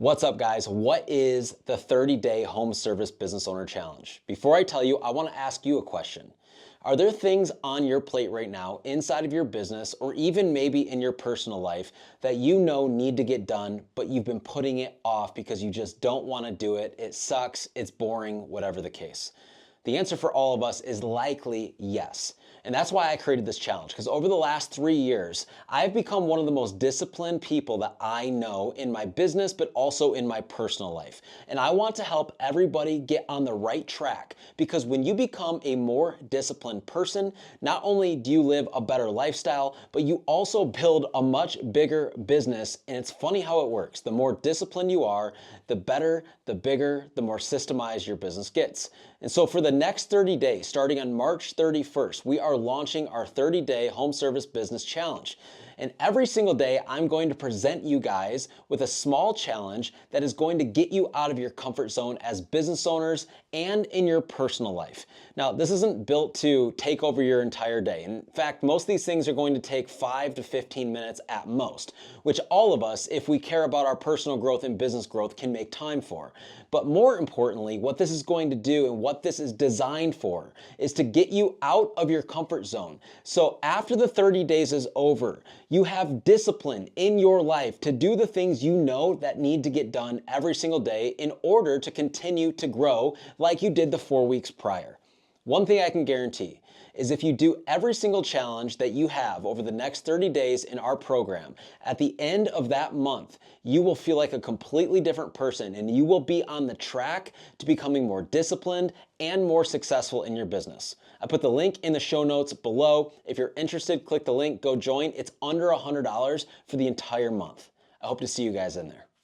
What's up, guys? What is the 30-day home service business owner challenge? Before I tell you, I want to ask you a question. Are there things on your plate right now inside of your business or even maybe in your personal life that you know need to get done, but you've been putting it off because you just don't want to do it? It sucks, it's boring, whatever the case. The answer for all of us is likely yes. And that's why I created this challenge, because over the last 3 years, I've become one of the most disciplined people that I know in my business, but also in my personal life. And I want to help everybody get on the right track, because when you become a more disciplined person, not only do you live a better lifestyle, but you also build a much bigger business. And it's funny how it works. The more disciplined you are, the better, the bigger, the more systemized your business gets. And so for the next 30 days, starting on March 31st, we are launching our 30-day home service business challenge. And every single day, I'm going to present you guys with a small challenge that is going to get you out of your comfort zone as business owners and in your personal life. Now, this isn't built to take over your entire day. In fact, most of these things are going to take 5 to 15 minutes at most, which all of us, if we care about our personal growth and business growth, can make time for. But more importantly, what this is going to do and what this is designed for is to get you out of your comfort zone. So after the 30 days is over, you have discipline in your life to do the things you know that need to get done every single day in order to continue to grow like you did the 4 weeks prior. One thing I can guarantee is if you do every single challenge that you have over the next 30 days in our program, at the end of that month, you will feel like a completely different person and you will be on the track to becoming more disciplined and more successful in your business. I put the link in the show notes below. If you're interested, click the link, go join. It's under $100 for the entire month. I hope to see you guys in there.